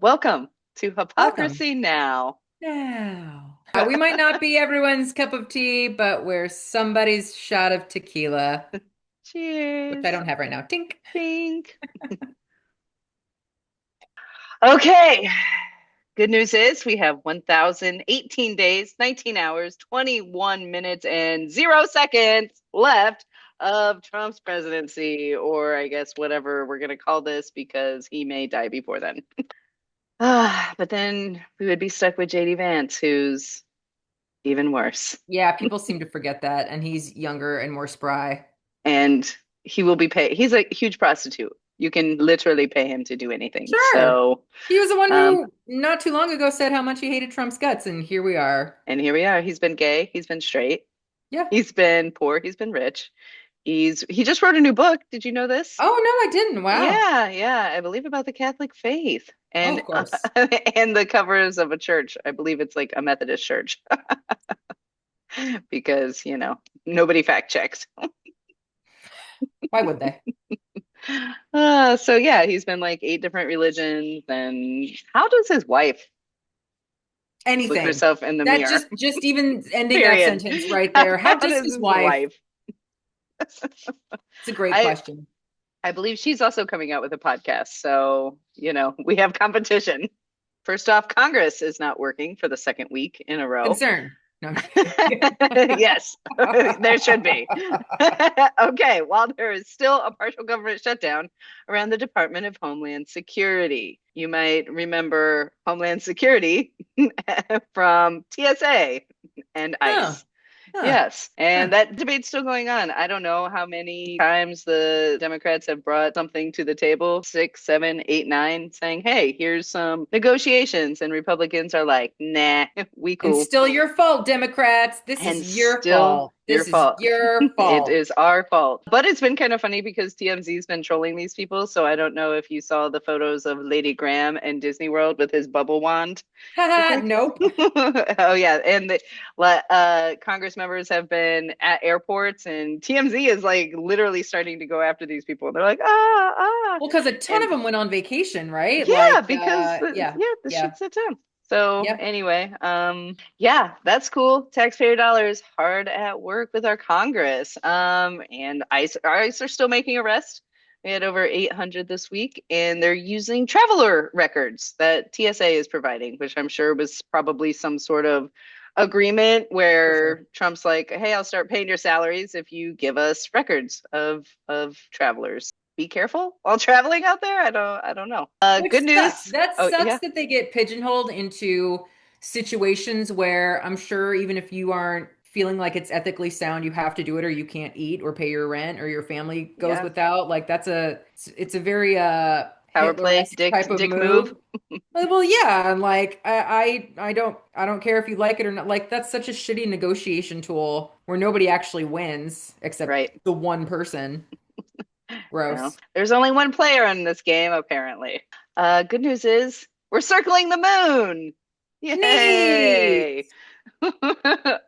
Welcome to Welcome. Hypocrisy Now. Now, we might not be everyone's cup of tea, but we're somebody's shot of tequila, which I Cheers. don't have right now. Tink. Think. Okay. Good news is we have 1,018 days, 19 hours, 21 minutes, and 0 seconds left of Trump's presidency, or I guess whatever we're going to call this because he may die before then. But then we would be stuck with JD Vance, who's even worse. Yeah, people seem to forget that, and he's younger and more spry. And he will be paid. He's a huge prostitute. You can literally pay him to do anything. Sure. So, He was the one um, who not too long ago said how much he hated Trump's guts, and here we are. and here we are. He's been gay. He's been straight. Yeah. He's been poor. He's been rich. He just wrote a new book. Did you know this? Oh, no, I didn't. Wow. Yeah, yeah. I believe about the Catholic faith Oh, and of course. and the covers of a church. I believe it's like a Methodist church because, nobody fact checks. Why would they? So yeah, he's been like 8 different religions. And how does his wife look Anything. herself in the That mirror? just even ending that Period. sentence right How there. How does does his his wife? wife? It's a great I question. I believe she's also coming out with a podcast. So, we have competition. First off, Congress is not working for the second week in a row. Concern. No. Yes, there should be. Okay, while there is still a partial government shutdown around the Department of Homeland Security. You might remember Homeland Security from TSA and Oh, ICE. huh, Yes, and huh. that debate's still going on. I don't know how many times the Democrats have brought something to the table, six, seven, eight, nine, saying, hey, here's some negotiations. And Republicans are like, nah, we And cool. still your fault, Democrats. This is And your still fault. your This is fault. your It fault. is our fault. But it's been kind of funny because TMZ's been trolling these people. So I don't know if you saw the photos of Lady Graham in Disney World with his bubble wand. It's Haha, like, nope. oh yeah, and the Congress members have been at airports, and TMZ is like literally starting to go after these people. They're like, Well, because a ton of and them went on vacation, right? yeah, because Yeah, the yeah, shit's at them. So yep. anyway, yeah, that's cool. Taxpayer dollars hard at work with our Congress. And ICE are still making arrests. We had over 800 this week, and they're using traveler records that TSA is providing, which I'm sure was probably some sort of agreement For sure. where Trump's like, "Hey, I'll start paying your salaries if you give us records of travelers." Be careful while traveling out there. I don't know. Which Good sucks. news. That Oh sucks yeah, that they get pigeonholed into situations where I'm sure even if you aren't feeling like it's ethically sound, you have to do it or you can't eat or pay your rent or your family goes yeah. without. Like it's a very Power play, Hitler-esque dick type of dick move. move. Well, yeah, and like I don't care if you like it or not. Like that's such a shitty negotiation tool where nobody actually wins except Right. the one person. Well, Gross. there's only one player in this game, apparently. Good news is we're circling the moon. Neat. Yay!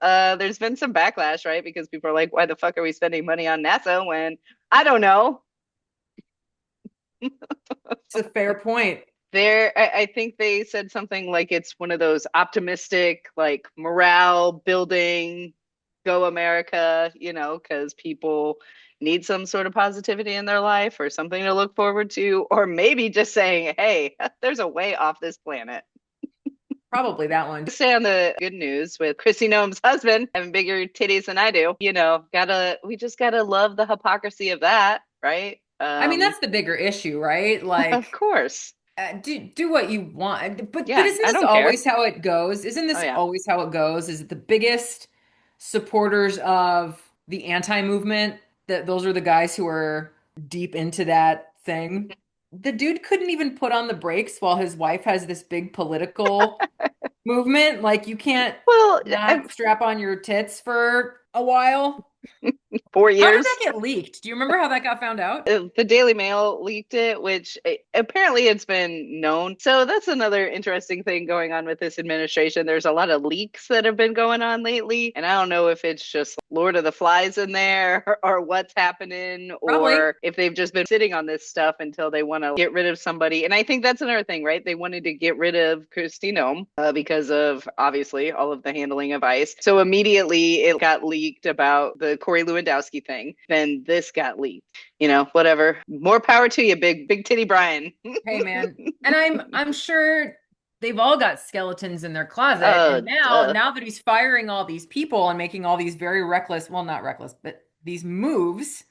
There's been some backlash, right? Because people are like, why the fuck are we spending money on NASA when I don't know. It's a fair point. I think they said something like it's one of those optimistic, like morale building, go America, because people need some sort of positivity in their life or something to look forward to, or maybe just saying, hey, there's a way off this planet. Probably that one. Stay on the good news with Chrissy Noem's husband having bigger titties than I do. We just gotta love the hypocrisy of that, right? I mean, that's the bigger issue, right? Of Like, course. do what you want. But Yeah, isn't I this don't care. always how it goes? Isn't Oh this yeah. always how it goes? Is it the biggest supporters of the anti-movement that those are the guys who are deep into that thing? The dude couldn't even put on the brakes while his wife has this big political movement. Like, you can't Well, not strap on your tits for a while. 4 How did that years. get leaked? Do you remember how that got found out? The Daily Mail leaked it, which apparently it's been known. So that's another interesting thing going on with this administration. There's a lot of leaks that have been going on lately, and I don't know if it's just Lord of the Flies in there or what's happening, Probably. or if they've just been sitting on this stuff until they want to get rid of somebody. And I think that's another thing, right? They wanted to get rid of Christine because of obviously all of the handling of ICE. So immediately it got leaked about the Corey Lewandowski thing. Then this got leaked. Whatever. More power to you, big titty Brian. Hey man. And I'm sure they've all got skeletons in their closet. And now Duh. now that he's firing all these people and making all these very reckless, well, not reckless, but these moves,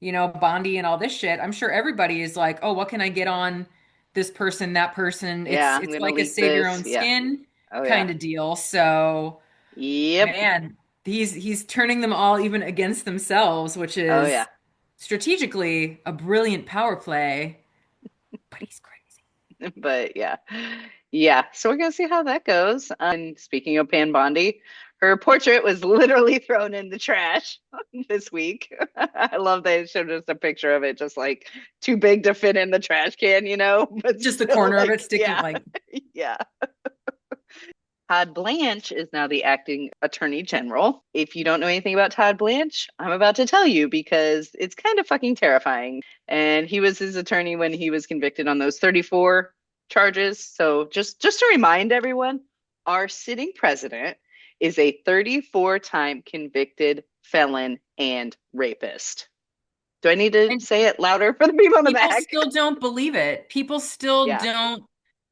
Bondi and all this shit, I'm sure everybody is like, "Oh, what can I get on this person, that person?" It's Yeah, I'm it's gonna like a leak save your this. own Yeah. skin Oh yeah. kind of deal. So, Yep. man, he's turning them all even against themselves, which Oh yeah. is strategically a brilliant power play, but he's crazy. But yeah. Yeah. So we're gonna see how that goes. And speaking of Pan Bondi, her portrait was literally thrown in the trash this week. I love they showed us a picture of it, just like too big to fit in the trash can, but Just the still corner of it like, sticking yeah, like yeah. Todd Blanche is now the acting attorney general. If you don't know anything about Todd Blanche, I'm about to tell you because it's kind of fucking terrifying. And he was his attorney when he was convicted on those 34 charges. So just to remind everyone, our sitting president is a 34-time convicted felon and rapist. Do I need to and say it louder for the people in the people back? still don't believe it. People still Yeah. don't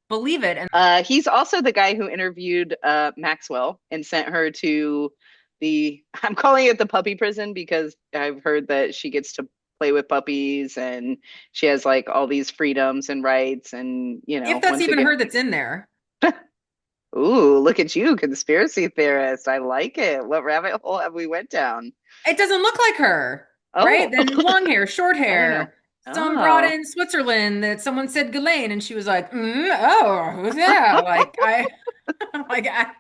believe it. And He's also the guy who interviewed Maxwell and sent her to I'm calling it the puppy prison because I've heard that she gets to play with puppies and she has like all these freedoms and rights. And, if that's once even again, her that's in there, ooh, look at you, conspiracy theorist. I like it. What rabbit hole have we went down? it doesn't look like her, right? Oh, Then long hair, short I don't know. hair. Some broad Oh, in Switzerland that someone said Ghislaine, and she was like, "Oh, who's that?" Like like I,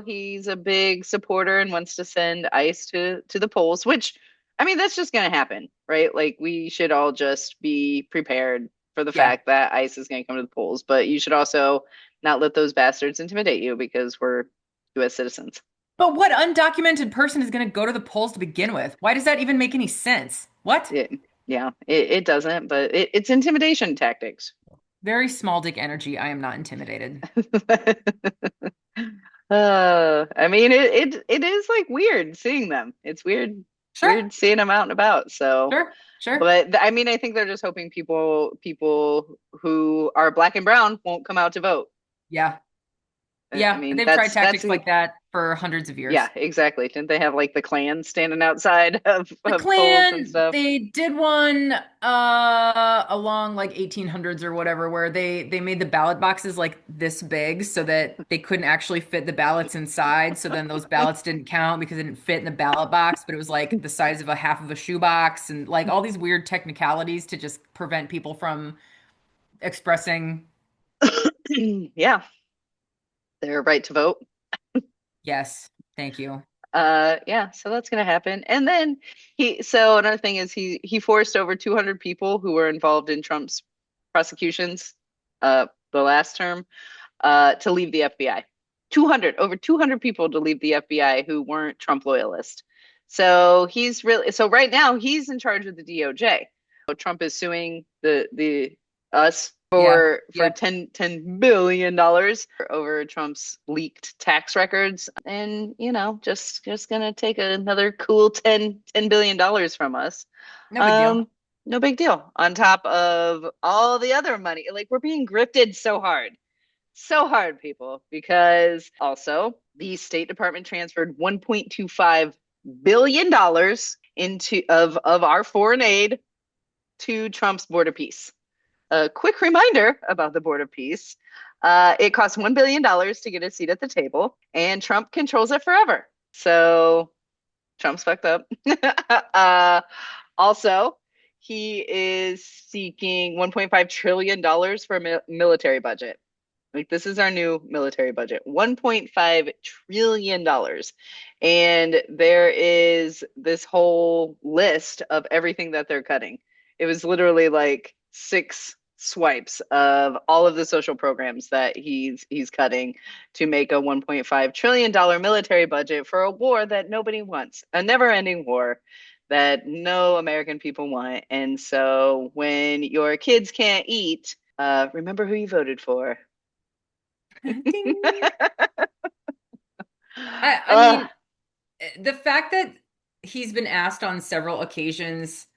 he's a big supporter and wants to send ICE to the polls, which I mean that's just gonna happen, right? Like we should all just be prepared for the yeah. fact that ICE is gonna come to the polls, but you should also not let those bastards intimidate you because we're US citizens. But what undocumented person is going to go to the polls to begin with? Why does that even make any sense? What? It, yeah, it doesn't, but it's intimidation tactics. Very small dick energy. I am not intimidated. I mean, it is like weird seeing them. It's Sure, weird seeing them out and about. So, sure, sure. but I mean, I think they're just hoping people who are black and brown won't come out to vote. Yeah. I Yeah, mean, they've tried that's tactics like that for hundreds of yeah, years. exactly. Didn't they have like the Klan standing outside of The polls and Klan, stuff? they did one along like 1800s or whatever where they made the ballot boxes like this big so that they couldn't actually fit the ballots inside. So then those ballots didn't count because it didn't fit in the ballot box, but it was like the size of a half of a shoebox and like all these weird technicalities to just prevent people from expressing Yeah, their right to vote. yes, thank you. Yeah, so that's gonna happen. And then so another thing is he forced over 200 people who were involved in Trump's prosecutions the last term to leave the FBI. 200, over 200 people to leave the FBI who weren't Trump loyalists. So right now he's in charge of the DOJ. So Trump is suing the us Yeah. for Yep. $10 billion over Trump's leaked tax records, and just gonna take another cool $10 billion from us. No big deal. Um, no big deal. On top of all the other money, like we're being grifted so hard, people, because also the State Department transferred $1.25 billion into of our foreign aid to Trump's Board of Peace. A quick reminder about the Board of Peace. It costs $1 billion to get a seat at the table, and Trump controls it forever. So Trump's fucked up. Also, he is seeking $1.5 trillion for a military budget. Like this is our new military budget, $1.5 trillion dollars. And there is this whole list of everything that they're cutting. It was literally like six swipes of all of the social programs that he's cutting to make a $1.5 trillion military budget for a war that nobody wants, a never-ending war that no American people want. And so when your kids can't eat, remember who you voted for. Ding. I uh, mean, the fact that he's been asked on several occasions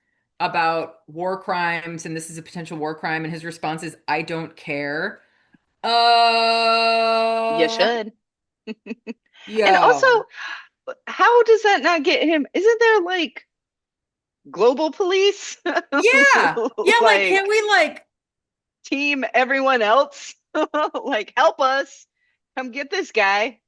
about war crimes and this is a potential war crime, and his response is, I don't care. you Uh, should. And also, yo. how does that not get him? Isn't there like global police? Yeah. Yeah, like, can't Like we like team everyone else? Like help us. Come get this guy.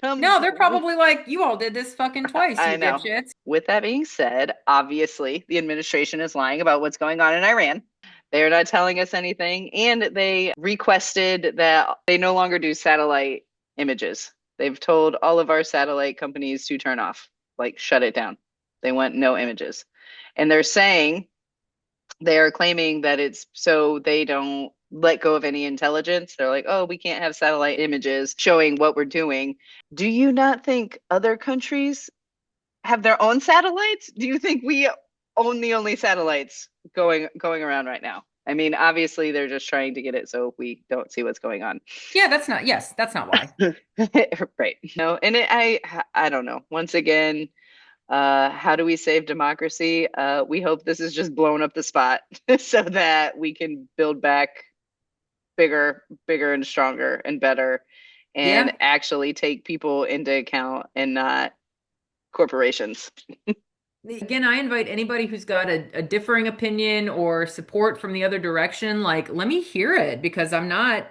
Come. no, they're probably like, you all did this fucking twice, I you know. dipshits. With that being said, obviously the administration is lying about what's going on in Iran. They're not telling us anything. And they requested that they no longer do satellite images. They've told all of our satellite companies to turn off, like shut it down. They want no images. And they're saying they are claiming that it's so they don't let go of any intelligence. They're like, oh, we can't have satellite images showing what we're doing. Do you not think other countries have their own satellites? Do you think we own the only satellites going around right now? I mean, obviously they're just trying to get it so we don't see what's going on. Yeah, that's not, yes, that's not why. Right. No, and I don't know. Once again, how do we save democracy? We hope this is just blown up the spot so that we can build back bigger and stronger and better and Yeah. actually take people into account and not corporations. Again, I invite anybody who's got a differing opinion or support from the other direction, like, let me hear it because I'm not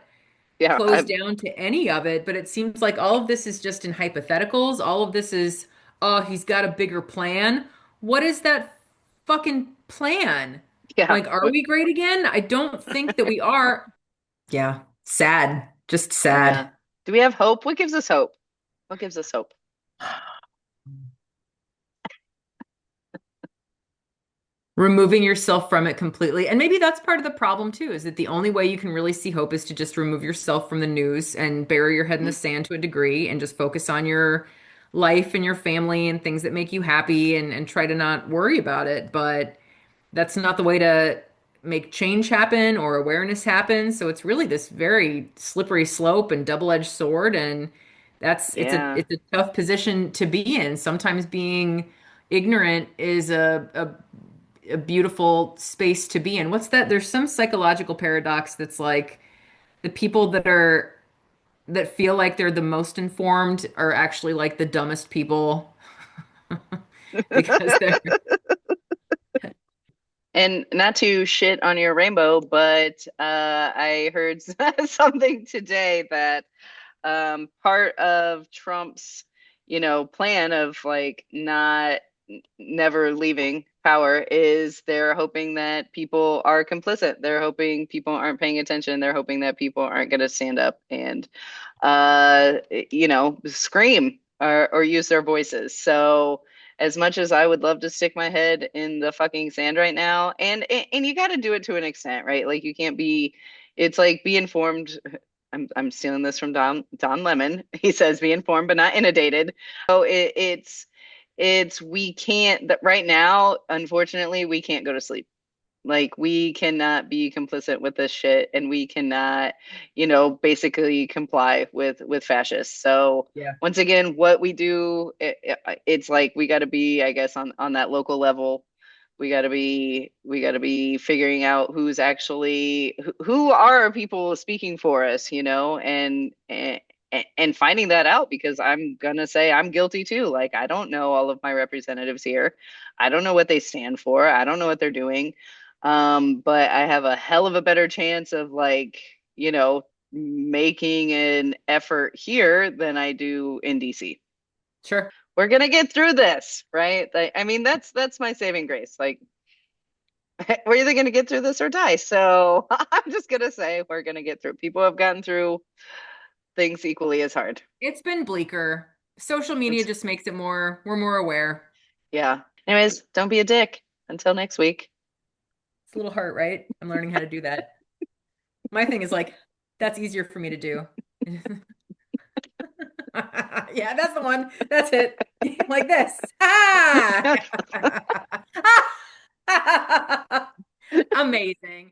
Yeah, closed down to any of it. But it seems like all of this is just in hypotheticals. All of this is, oh, he's got a bigger plan. What is that fucking plan? yeah, Like, are we great again? I don't think that we are. Yeah, sad. Just sad. yeah. Do we have hope? What gives us hope? What gives us hope? Removing yourself from it completely. And maybe that's part of the problem too, is that the only way you can really see hope is to just remove yourself from the news and bury your head in the Mhm. sand to a degree and just focus on your life and your family and things that make you happy and try to not worry about it. But that's not the way to make change happen or awareness happen. So it's really this very slippery slope and double-edged sword. And that's Yeah, it's a tough position to be in. Sometimes being ignorant is a beautiful space to be in. What's that? There's some psychological paradox that's like the people that feel like they're the most informed are actually like the dumbest people because they're and not to shit on your rainbow, but I heard something today that part of Trump's, plan of like not never leaving power is they're hoping that people are complicit. They're hoping people aren't paying attention. They're hoping that people aren't going to stand up and, scream or use their voices. So as much as I would love to stick my head in the fucking sand right now, and you got to do it to an extent, right? Like you can't be. It's like be informed. I'm stealing this from Don Lemon. He says be informed but not inundated. So it's we can't that right now, unfortunately, we can't go to sleep. Like we cannot be complicit with this shit and we cannot, basically comply with fascists. So yeah, once again, what we do, it's like we got to be, I guess, on that local level. We got to be figuring out who's actually who are people speaking for us, and finding that out because I'm gonna say I'm guilty too. Like I don't know all of my representatives here. I don't know what they stand for. I don't know what they're doing. But I have a hell of a better chance of like, making an effort here than I do in DC. sure. We're gonna get through this, right? I mean, that's my saving grace. Like We're either going to get through this or die. So I'm just going to say we're going to get through. People have gotten through things equally as hard. It's been bleaker. Social media It's, just makes it more, we're more aware. yeah. Anyways, don't be a dick. Until next week. It's a little hurt, right? I'm learning how to do that. My thing is like, that's easier for me to do. Yeah, that's the one. That's it. Like this. Ah! Amazing.